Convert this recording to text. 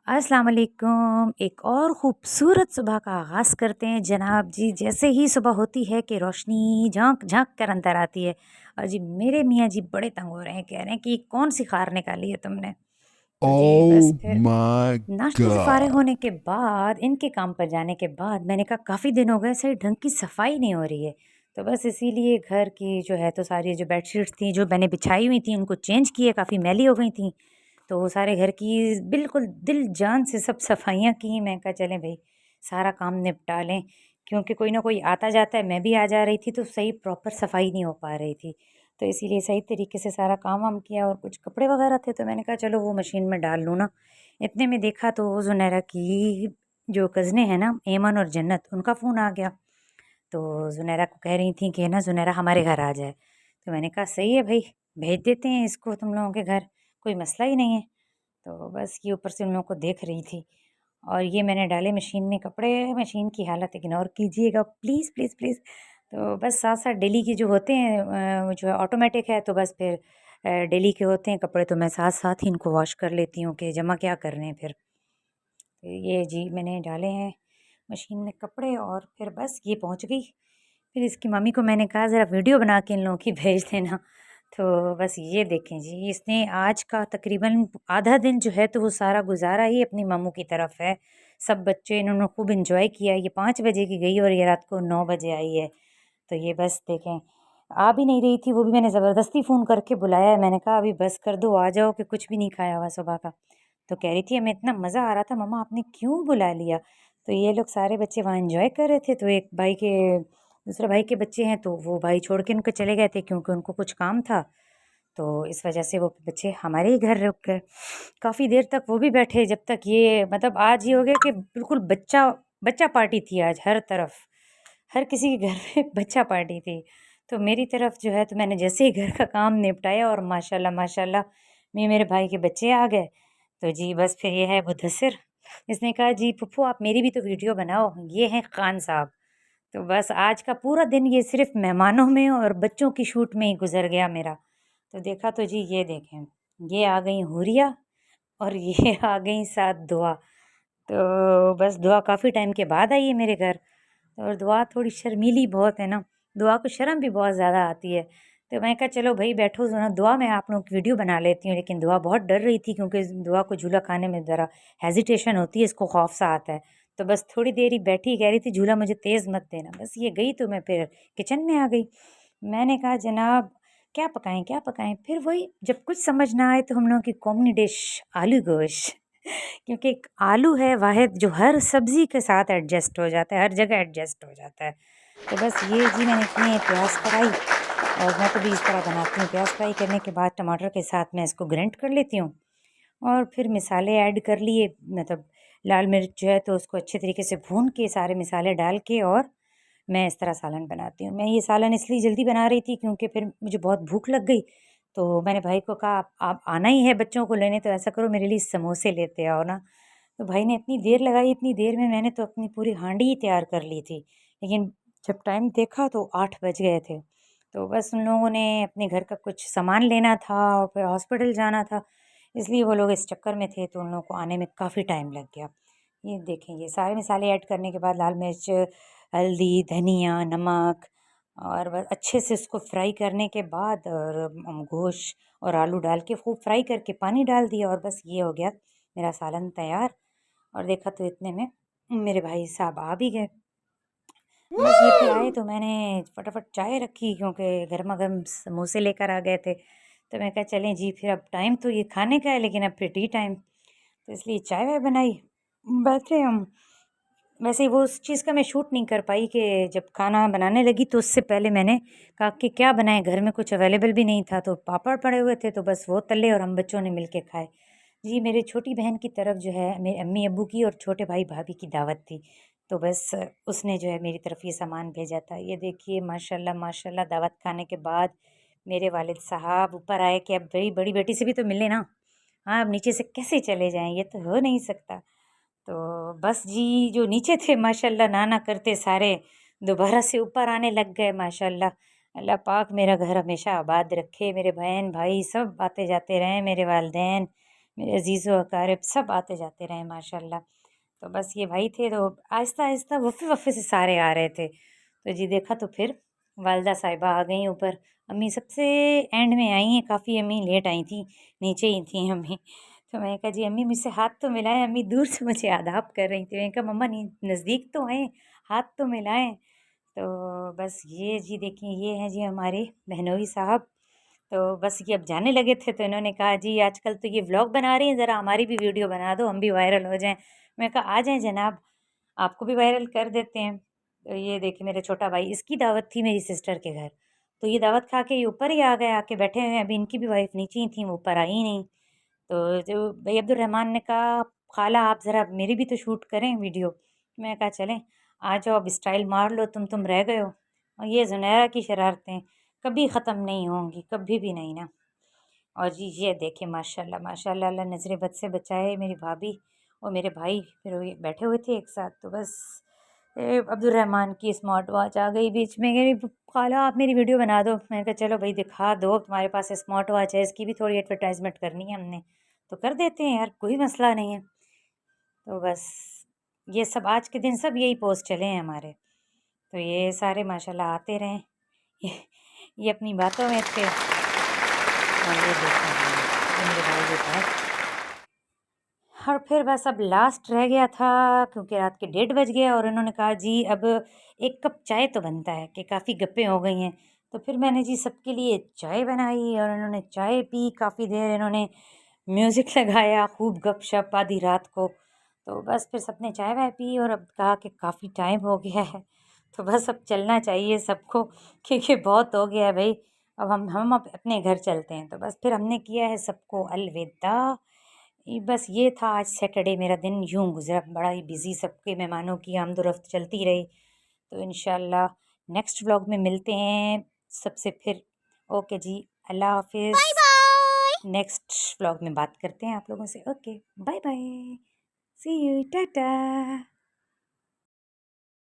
अस्सलाम वालेकुम। एक और ख़ूबसूरत सुबह का आगाज़ करते हैं जनाब जी। जैसे ही सुबह होती है कि रोशनी झांक कर अंदर आती है और जी मेरे मियाँ जी बड़े तंग हो रहे हैं, कह रहे हैं कि कौन सी खार निकाली है तुमने। तो जी बस Oh फिर my नाश्ते से फ़ारिग God. होने के बाद, इनके काम पर जाने के बाद मैंने कहा काफ़ी दिन हो गए सही ढंग की सफाई नहीं हो रही है। तो बस इसीलिए घर की जो है तो सारी जो बेडशीट्स थी जो मैंने बिछाई हुई थी उनको चेंज किए, काफ़ी मैली हो गई थी। तो वो सारे घर की बिल्कुल दिल जान से सब सफाइयाँ की। मैं कहा चलें भई सारा काम निपटा लें, क्योंकि कोई ना कोई आता जाता है, मैं भी आ जा रही थी तो सही प्रॉपर सफाई नहीं हो पा रही थी। तो इसीलिए सही तरीके से सारा काम वाम किया और कुछ कपड़े वगैरह थे तो मैंने कहा चलो वो मशीन में डाल लूँ ना। इतने में देखा तो ज़ुनैरा की जो कज़िनें हैं ना, ऐमन और जन्नत, उनका फ़ोन आ गया। तो ज़ुनैरा को कह रही थी कि ना ज़ुनैरा हमारे घर आ जाए। तो मैंने कहा सही है भई, भेज देते हैं इसको तुम लोगों के घर, कोई मसला ही नहीं है। तो बस ये ऊपर से उन लोगों को देख रही थी और ये मैंने डाले मशीन में कपड़े। मशीन की हालत इग्नोर कीजिएगा प्लीज़, प्लीज़, प्लीज़। तो बस साथ-साथ डेली के जो होते हैं वो जो है ऑटोमेटिक है तो बस फिर डेली के होते हैं कपड़े तो मैं साथ-साथ ही इनको वॉश कर लेती हूँ कि जमा क्या करने हैं फिर। तो ये जी मैंने डाले हैं मशीन में कपड़े और फिर बस ये पहुँच गई। फिर इसकी मम्मी को मैंने कहा ज़रा वीडियो बना के इन लोगों की भेज देना। तो बस ये देखें जी, इसने आज का तकरीबन आधा दिन जो है तो वो सारा गुज़ारा ही अपनी मामू की तरफ है। सब बच्चे इन्होंने खूब एन्जॉय किया। ये 5 बजे की गई और ये रात को 9 बजे आई है। तो ये बस देखें, आ भी नहीं रही थी, वो भी मैंने ज़बरदस्ती फ़ोन करके बुलाया है। मैंने कहा अभी बस कर दो, आ जाओ कि कुछ भी नहीं खाया हुआ सुबह का। तो कह रही थी हमें इतना मज़ा आ रहा था मम्मा आपने क्यों बुला लिया? तो ये लोग सारे बच्चे वहाँ एन्जॉय कर रहे थे तो एक भाई के दूसरे भाई के बच्चे हैं तो वो भाई छोड़ के उनके चले गए थे क्योंकि उनको कुछ काम था। तो इस वजह से वो बच्चे हमारे ही घर रुक गए। काफ़ी देर तक वो भी बैठे जब तक ये मतलब आज ये हो गया कि बिल्कुल बच्चा बच्चा पार्टी थी आज हर तरफ। हर किसी के घर में बच्चा पार्टी थी। तो मेरी तरफ जो है तो मैंने जैसे ही घर का काम निपटाया और माशाल्लाह माशाल्लाह मेरे भाई के बच्चे आ गए। तो जी बस फिर ये है मुदस्सिर। इसने कहा जी फूफू आप मेरी भी तो वीडियो बनाओ, ये हैं खान साहब। तो बस आज का पूरा दिन ये सिर्फ़ मेहमानों में और बच्चों की शूट में ही गुज़र गया मेरा। तो देखा तो जी ये देखें, ये आ गई हुरिया और ये आ गई साथ दुआ। तो बस दुआ काफ़ी टाइम के बाद आई है मेरे घर और दुआ थोड़ी शर्मीली बहुत है ना, दुआ को शर्म भी बहुत ज़्यादा आती है। तो मैं कहा चलो भई बैठो ज़रा दुआ मैं आप लोगों की वीडियो बना लेती हूँ, लेकिन दुआ बहुत डर रही थी क्योंकि दुआ को झूला खाने में ज़रा हेजिटेशन होती है, इसको खौफ सा आता है। तो बस थोड़ी देर ही बैठी, कह रही थी झूला मुझे तेज़ मत देना। बस ये गई तो मैं फिर किचन में आ गई। मैंने कहा जनाब क्या पकाएँ, क्या पकाएँ? फिर वही जब कुछ समझ ना आए तो हम लोगों की कॉमन डिश आलू गोश्त। क्योंकि एक आलू है वाहिद जो हर सब्ज़ी के साथ एडजस्ट हो जाता है, हर जगह एडजस्ट हो जाता है। तो बस ये जी मैंने इसमें प्याज़ फ्राई और मैं तो भी इस तरह बनाती हूँ, प्याज़ फ्राई करने के बाद टमाटर के साथ मैं इसको ग्राइंड कर लेती हूँ और फिर मसाले ऐड कर लिए, मतलब लाल मिर्च जो है तो उसको अच्छे तरीके से भून के सारे मसाले डाल के और मैं इस तरह सालन बनाती हूँ। मैं ये सालन इसलिए जल्दी बना रही थी क्योंकि फिर मुझे बहुत भूख लग गई। तो मैंने भाई को कहा आप आना ही है बच्चों को लेने तो ऐसा करो मेरे लिए समोसे लेते आओ ना। तो भाई ने इतनी देर लगाई, इतनी देर में मैंने तो अपनी पूरी हांडी ही तैयार कर ली थी। लेकिन जब टाइम देखा तो 8 बज गए थे। तो बस उन लोगों ने अपने घर का कुछ सामान लेना था और फिर हॉस्पिटल जाना था, इसलिए वो लोग इस चक्कर में थे तो उन लोगों को आने में काफ़ी टाइम लग गया। ये देखें ये सारे मसाले ऐड करने के बाद लाल मिर्च, हल्दी, धनिया, नमक और बस अच्छे से इसको फ्राई करने के बाद और गोश्त और आलू डाल के खूब फ्राई करके पानी डाल दिया और बस ये हो गया मेरा सालन तैयार। और देखा तो इतने में मेरे भाई साहब आ भी गए। बस ये फिर आए Woo! तो मैंने फटाफट चाय रखी क्योंकि गरमा-गरम समोसे लेकर आ गए थे। तो मैं कहा चलें जी फिर अब टाइम तो ये खाने का है लेकिन अब फिर टी टाइम, तो इसलिए चाय-वाय बनाई। बैठे हम। वैसे वो उस चीज़ का मैं शूट नहीं कर पाई कि जब खाना बनाने लगी तो उससे पहले मैंने कहा कि क्या बनाएँ, घर में कुछ अवेलेबल भी नहीं था तो पापड़ पड़े हुए थे तो बस वो तले और हम बच्चों ने मिल के खाए। जी मेरी छोटी बहन की तरफ जो है मेरे अम्मी-अब्बू की और छोटे भाई-भाभी की दावत थी। तो बस उसने जो है मेरी तरफ ये सामान भेजा था। ये देखिए माशाल्लाह माशाल्लाह दावत खाने के बाद मेरे वालिद साहब ऊपर आए कि अब भई बड़ी बेटी से भी तो मिले ना। हाँ, अब नीचे से कैसे चले जाएँ, ये तो हो नहीं सकता। तो बस जी जो नीचे थे माशाल्लाह ना करते सारे दोबारा से ऊपर आने लग गए माशाल्लाह। अल्लाह पाक मेरा घर हमेशा आबाद रखे, मेरे बहन भाई सब आते जाते रहें, मेरे वालिदैन मेरे अजीज़ व अकारिब सब आते जाते रहे माशाल्लाह। तो बस ये भाई थे, तो आहिस्ता आहिस्ता वफ़े वफ़े से सारे आ रहे थे। तो जी देखा तो फिर वालिदा साहिबा आ गईं ऊपर। अम्मी सबसे एंड में आई हैं, काफ़ी अम्मी लेट आई थी, नीचे ही थी अम्मी। तो मैंने कहा जी अम्मी मुझसे हाथ तो मिलाएं। अम्मी दूर से मुझे आदाब कर रही थी। मैंने कहा मम्मा नज़दीक तो आएँ, हाथ तो मिलाएं। तो बस ये जी देखिए ये हैं जी हमारे बहनोई साहब। तो बस ये अब जाने लगे थे, तो इन्होंने कहा जी आजकल तो ये व्लॉग बना रही हैं, ज़रा हमारी भी वीडियो बना दो, हम भी वायरल हो जाएं। मैं कहा आ जाएं जनाब, आपको भी वायरल कर देते हैं। तो ये देखिए मेरा छोटा भाई, इसकी दावत थी मेरी सिस्टर के घर, तो ये दावत खा के ये ऊपर ही आ गए, आके बैठे हुए हैं। अभी इनकी भी वाइफ नीचे ही थी, वो ऊपर आई नहीं। तो जो भाई अब्दुलरहमान ने कहा खाला आप ज़रा मेरी भी तो शूट करें वीडियो। मैं कहा चलें, आ जाओ अब स्टाइल मार लो, तुम रह गए हो। और ये ज़ुनैरा की शरारतें कभी ख़त्म नहीं होंगी, कभी भी नहीं ना। और जी ये देखिए माशाल्लाह माशाल्लाह, अल्लाह नज़र बद से बचाए। मेरी भाभी और मेरे भाई फिर वो बैठे हुए थे एक साथ। तो बस अब्दुलरहमान की स्मार्ट वॉच आ गई बीच में, कह रही खाला आप मेरी वीडियो बना दो। मैंने कहा चलो भाई दिखा दो, तुम्हारे पास स्मार्ट वॉच है, इसकी भी थोड़ी एडवर्टाइजमेंट करनी है हमने, तो कर देते हैं यार, कोई मसला नहीं है। तो बस ये सब आज के दिन सब यही पोस्ट चले हैं हमारे। तो ये सारे माशाल्लाह आते रहें। ये, ये अपनी बातों में थे। और ये देखो ये मेरे भाई के पास। और फिर बस अब लास्ट रह गया था, क्योंकि रात के 1:30 बज गए और उन्होंने कहा जी अब 1 कप चाय तो बनता है, कि काफ़ी गप्पें हो गई हैं। तो फिर मैंने जी सबके लिए चाय बनाई और इन्होंने चाय पी, काफ़ी देर इन्होंने म्यूज़िक लगाया, खूब गपशप आधी रात को। तो बस फिर सबने चाय वाय पी और अब कहा कि काफ़ी टाइम हो गया है, तो बस अब चलना चाहिए सबको, क्योंकि बहुत हो गया है भई। अब हम अब अपने घर चलते हैं। तो बस फिर हमने किया है सबको अलविदा। बस ये था आज सैटरडे, मेरा दिन यूं गुजरा, बड़ा ही बिजी, सबके मेहमानों की आमदोरफ्त चलती रही। तो इंशाल्लाह नेक्स्ट व्लॉग में मिलते हैं सबसे फिर। ओके जी, अल्लाह हाफिज़। Bye bye. नेक्स्ट व्लॉग में बात करते हैं आप लोगों से। Okay bye bye, see you, Tata.